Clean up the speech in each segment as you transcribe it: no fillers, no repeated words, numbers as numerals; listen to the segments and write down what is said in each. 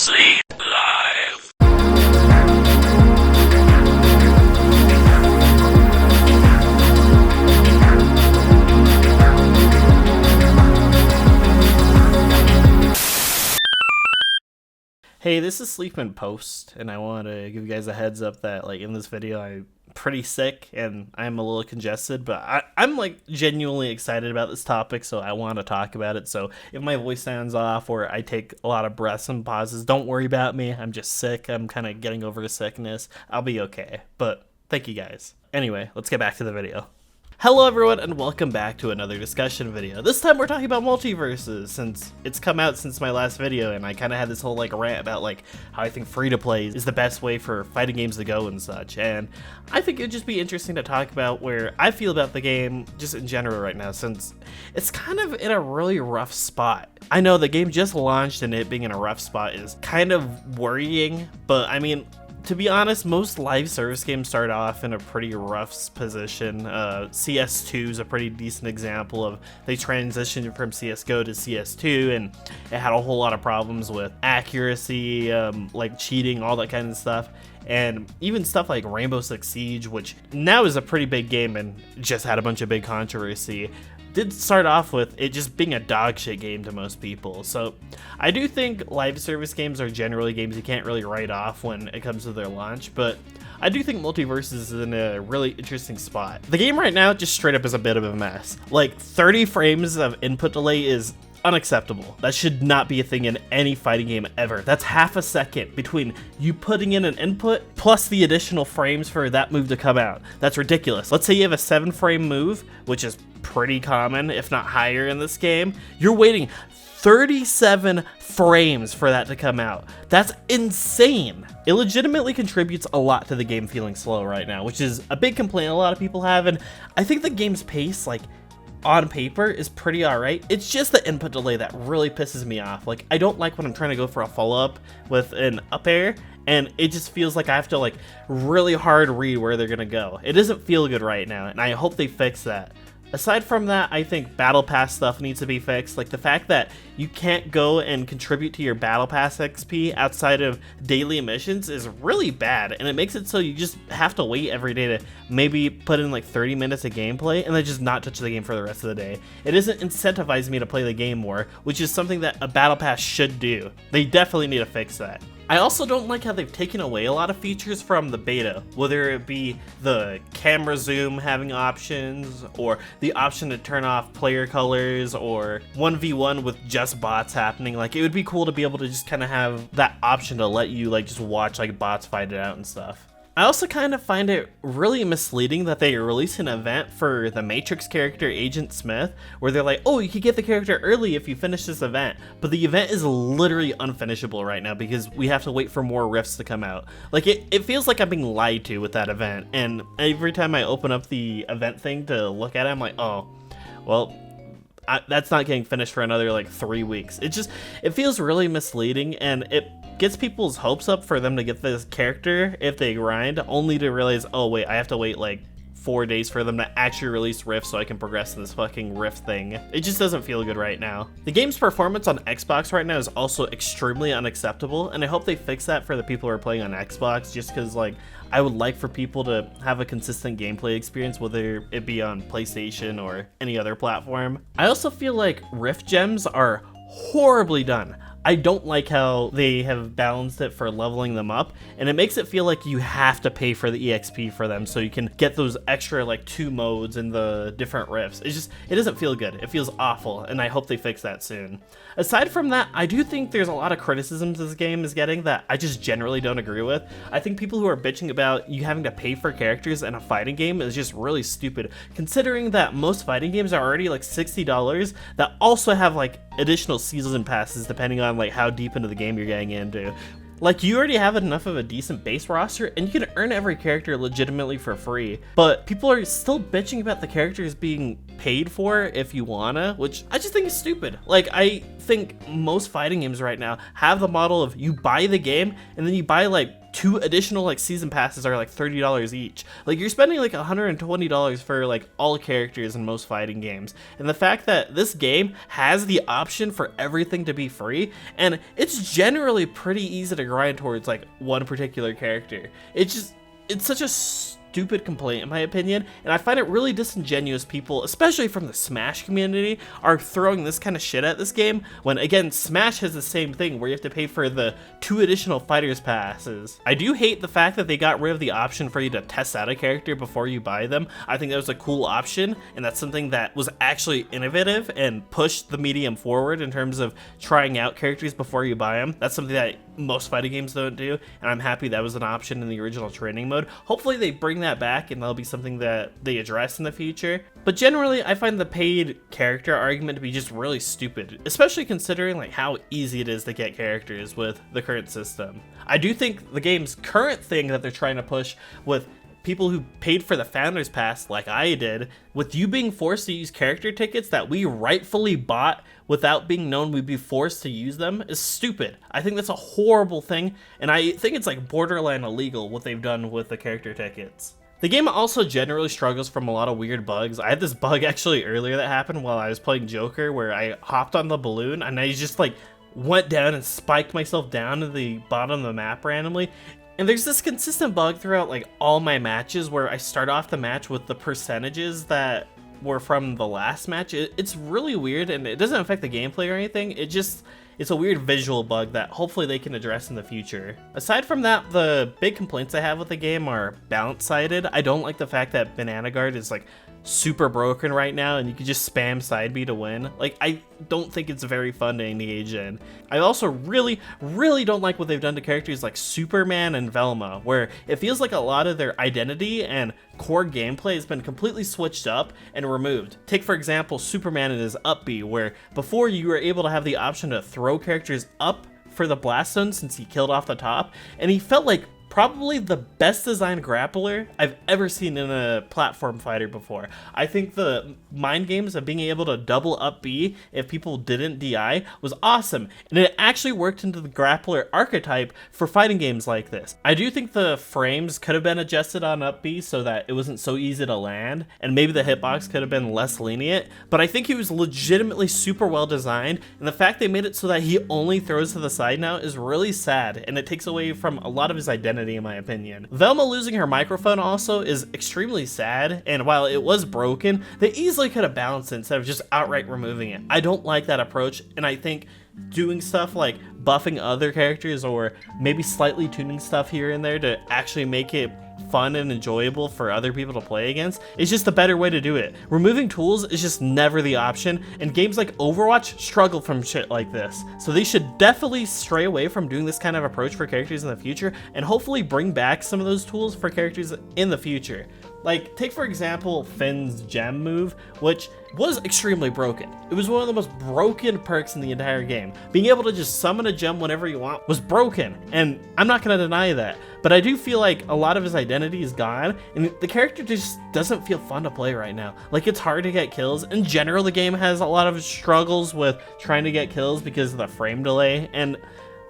SleepLIVE. Hey, this is Sleep in Post, and I want to give you guys a heads up that, like, in this video, I'm pretty sick and I'm a little congested, but I'm like genuinely excited about this topic, so I want to talk about it. So if my voice sounds off or I take a lot of breaths and pauses, don't worry about me. I'm just sick. I'm kind of getting over the sickness. I'll be okay, but thank you guys. Anyway, let's get back to the video. Hello everyone, and welcome back to another discussion video. This time we're talking about Multiversus, since it's come out since my last video, and I kind of had this whole like rant about like how I think free-to-play is the best way for fighting games to go and such, and I think it'd just be interesting to talk about where I feel about the game just in general right now, since it's kind of in a really rough spot. I know the game just launched, and it being in a rough spot is kind of worrying, but I mean, to be honest, most live service games start off in a pretty rough position. CS2 is a pretty decent example of they transitioned from CSGO to CS2, and it had a whole lot of problems with accuracy, like cheating, all that kind of stuff. And even stuff like Rainbow Six Siege, which now is a pretty big game and just had a bunch of big controversy, did start off with it just being a dog shit game to most people. So I do think live service games are generally games you can't really write off when it comes to their launch, but I do think Multiversus is in a really interesting spot. The game right now just straight up is a bit of a mess. Like 30 frames of input delay is unacceptable. That should not be a thing in any fighting game ever. That's half a second between you putting in an input plus the additional frames for that move to come out. That's ridiculous. Let's say you have a 7-frame move, which is pretty common, if not higher in this game. You're waiting 37 frames for that to come out. That's insane. It legitimately contributes a lot to the game feeling slow right now, which is a big complaint a lot of people have, and I think the game's pace, like, on paper is pretty alright. It's just the input delay that really pisses me off. Like, I don't like when I'm trying to go for a follow-up with an up air, and it just feels like I have to like really hard read where they're gonna go. It doesn't feel good right now, and I hope they fix that. Aside from that, I think Battle Pass stuff needs to be fixed. Like the fact that you can't go and contribute to your Battle Pass XP outside of daily missions is really bad, and it makes it so you just have to wait every day to maybe put in like 30 minutes of gameplay and then just not touch the game for the rest of the day. It doesn't incentivize me to play the game more, which is something that a Battle Pass should do. They definitely need to fix that. I also don't like how they've taken away a lot of features from the beta, whether it be the camera zoom having options, or the option to turn off player colors, or 1v1 with just bots happening. Like, it would be cool to be able to just kind of have that option to let you like just watch like bots fight it out and stuff. I also kind of find it really misleading that they released an event for the Matrix character Agent Smith, where they're like, oh, you can get the character early if you finish this event, but the event is literally unfinishable right now because we have to wait for more rifts to come out. Like, it feels like I'm being lied to with that event, and every time I open up the event thing to look at it, I'm like, oh, well, that's not getting finished for another like 3 weeks. It feels really misleading, and it gets people's hopes up for them to get this character if they grind, only to realize, oh wait, I have to wait like 4 days for them to actually release Rift so I can progress in this fucking Rift thing. It just doesn't feel good right now. The game's performance on Xbox right now is also extremely unacceptable, and I hope they fix that for the people who are playing on Xbox, just because like I would like for people to have a consistent gameplay experience, whether it be on PlayStation or any other platform. I also feel like Rift gems are horribly done. I don't like how they have balanced it for leveling them up, and it makes it feel like you have to pay for the EXP for them so you can get those extra like 2 modes in the different rifts. It doesn't feel good. It feels awful, and I hope they fix that soon. Aside from that, I do think there's a lot of criticisms this game is getting that I just generally don't agree with. I think people who are bitching about you having to pay for characters in a fighting game is just really stupid, considering that most fighting games are already like $60 that also have like additional season passes depending on like how deep into the game you're getting into. Like, you already have enough of a decent base roster, and you can earn every character legitimately for free, but people are still bitching about the characters being paid for if you wanna, which I just think is stupid. Like, I think most fighting games right now have the model of you buy the game, and then you buy like 2 additional like season passes are like $30 each. Like you're spending like $120 for like all characters in most fighting games. And the fact that this game has the option for everything to be free, and it's generally pretty easy to grind towards like one particular character. It's such a stupid complaint in my opinion, and I find it really disingenuous people, especially from the Smash community, are throwing this kind of shit at this game when again Smash has the same thing where you have to pay for the 2 additional fighters passes. I do hate the fact that they got rid of the option for you to test out a character before you buy them. I think that was a cool option, and that's something that was actually innovative and pushed the medium forward in terms of trying out characters before you buy them. That's something that most fighting games don't do, and I'm happy that was an option in the original training mode. Hopefully they bring that back and that'll be something that they address in the future. But generally I find the paid character argument to be just really stupid, especially considering like how easy it is to get characters with the current system. I do think the game's current thing that they're trying to push with people who paid for the Founders Pass like I did, with you being forced to use character tickets that we rightfully bought without being known we'd be forced to use them, is stupid. I think that's a horrible thing, and I think it's like borderline illegal what they've done with the character tickets. The game also generally struggles from a lot of weird bugs. I had this bug actually earlier that happened while I was playing Joker where I hopped on the balloon and I just like went down and spiked myself down to the bottom of the map randomly. And there's this consistent bug throughout like all my matches where I start off the match with the percentages that were from the last match. It's really weird, and it doesn't affect the gameplay or anything. It's a weird visual bug that hopefully they can address in the future. Aside from that, the big complaints I have with the game are balance-sided. I don't like the fact that Banana Guard is like super broken right now and you can just spam side B to win. Like, I don't think it's very fun to engage in. I also really don't like what they've done to characters like Superman and Velma, where it feels like a lot of their identity and core gameplay has been completely switched up and removed. Take for example Superman and his up B, where before you were able to have the option to throw characters up for the blast zone since he killed off the top, and he felt like probably the best designed grappler I've ever seen in a platform fighter before. I think the mind games of being able to double up B if people didn't DI was awesome, and it actually worked into the grappler archetype for fighting games like this. I do think the frames could have been adjusted on up B so that it wasn't so easy to land, and maybe the hitbox could have been less lenient, but I think he was legitimately super well designed, and the fact they made it so that he only throws to the side now is really sad, and it takes away from a lot of his identity in my opinion. Velma losing her microphone also is extremely sad, and while it was broken, they easily could have balanced it instead of just outright removing it. I don't like that approach, and I think doing stuff like buffing other characters or maybe slightly tuning stuff here and there to actually make it fun and enjoyable for other people to play against is just a better way to do it. Removing tools is just never the option, and games like Overwatch struggle from shit like this. So they should definitely stray away from doing this kind of approach for characters in the future and hopefully bring back some of those tools for characters in the future. Like, take for example Finn's gem move, which was extremely broken. It was one of the most broken perks in the entire game. Being able to just summon a gem whenever you want was broken, and I'm not gonna deny that. But I do feel like a lot of his identity is gone, and the character just doesn't feel fun to play right now. Like, it's hard to get kills. In general, the game has a lot of struggles with trying to get kills because of the frame delay, and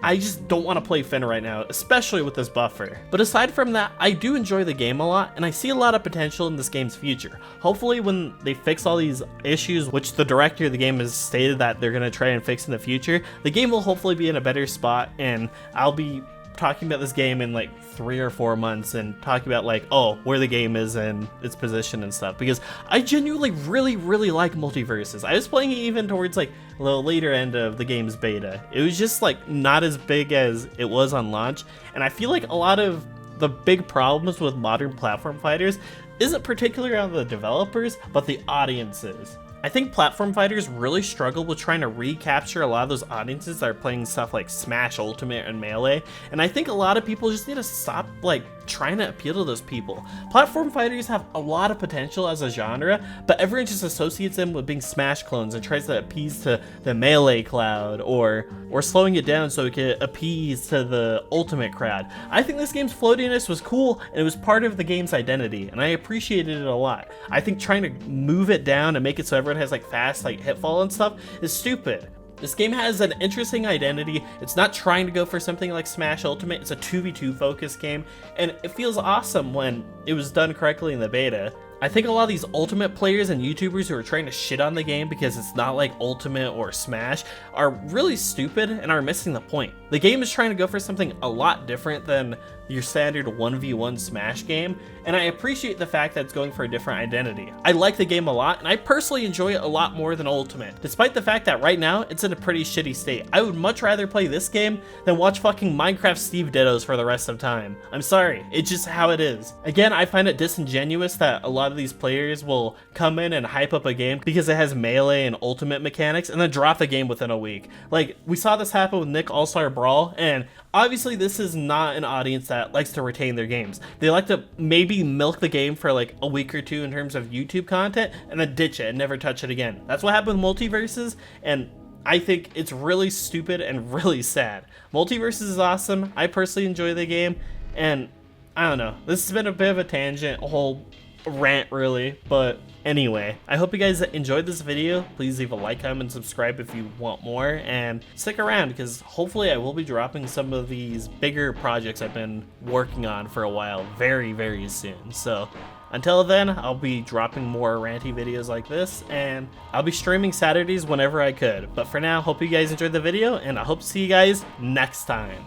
I just don't want to play Finn right now, especially with this buffer. But aside from that, I do enjoy the game a lot, and I see a lot of potential in this game's future. Hopefully when they fix all these issues, which the director of the game has stated that they're going to try and fix in the future, the game will hopefully be in a better spot, and I'll be talking about this game in like 3 or 4 months and talking about like, oh, where the game is and its position and stuff, because I genuinely really like Multiversus. I was playing it even towards like the later end of the game's beta. It was just like not as big as it was on launch, and I feel like a lot of the big problems with modern platform fighters isn't particularly on the developers, but the audiences. I think platform fighters really struggle with trying to recapture a lot of those audiences that are playing stuff like Smash Ultimate and Melee, and I think a lot of people just need to stop like trying to appeal to those people. Platform fighters have a lot of potential as a genre, but everyone just associates them with being Smash clones and tries to appease to the Melee crowd or slowing it down so it can appease to the Ultimate crowd. I think this game's floatiness was cool, and it was part of the game's identity, and I appreciated it a lot. I think trying to move it down and make it so everyone has like fast like hitfall and stuff is stupid. This game has an interesting identity. It's not trying to go for something like Smash Ultimate. It's a 2v2 focused game, and it feels awesome when it was done correctly in the beta. I think a lot of these Ultimate players and YouTubers who are trying to shit on the game because it's not like Ultimate or Smash are really stupid and are missing the point. The game is trying to go for something a lot different than your standard 1v1 Smash game, and I appreciate the fact that it's going for a different identity. I like the game a lot, and I personally enjoy it a lot more than Ultimate, despite the fact that right now it's in a pretty shitty state. I would much rather play this game than watch fucking Minecraft Steve Dittos for the rest of time. I'm sorry, it's just how it is. Again, I find it disingenuous that a lot of these players will come in and hype up a game because it has melee and Ultimate mechanics and then drop the game within a week. Like, we saw this happen with Nick All-Star Brawl, and obviously this is not an audience that likes to retain their games. They like to maybe milk the game for like a week or two in terms of YouTube content and then ditch it and never touch it again. That's what happened with Multiversus, and I think it's really stupid and really sad. Multiversus is awesome. I personally enjoy the game, and I don't know. This has been a bit of a tangent, a whole rant really, but anyway, I hope you guys enjoyed this video. Please leave a like, comment, and subscribe if you want more, and stick around because hopefully I will be dropping some of these bigger projects I've been working on for a while very soon. So until then, I'll be dropping more ranty videos like this, and I'll be streaming Saturdays whenever I could. But for now, hope you guys enjoyed the video, and I hope to see you guys next time.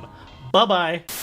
Bye bye.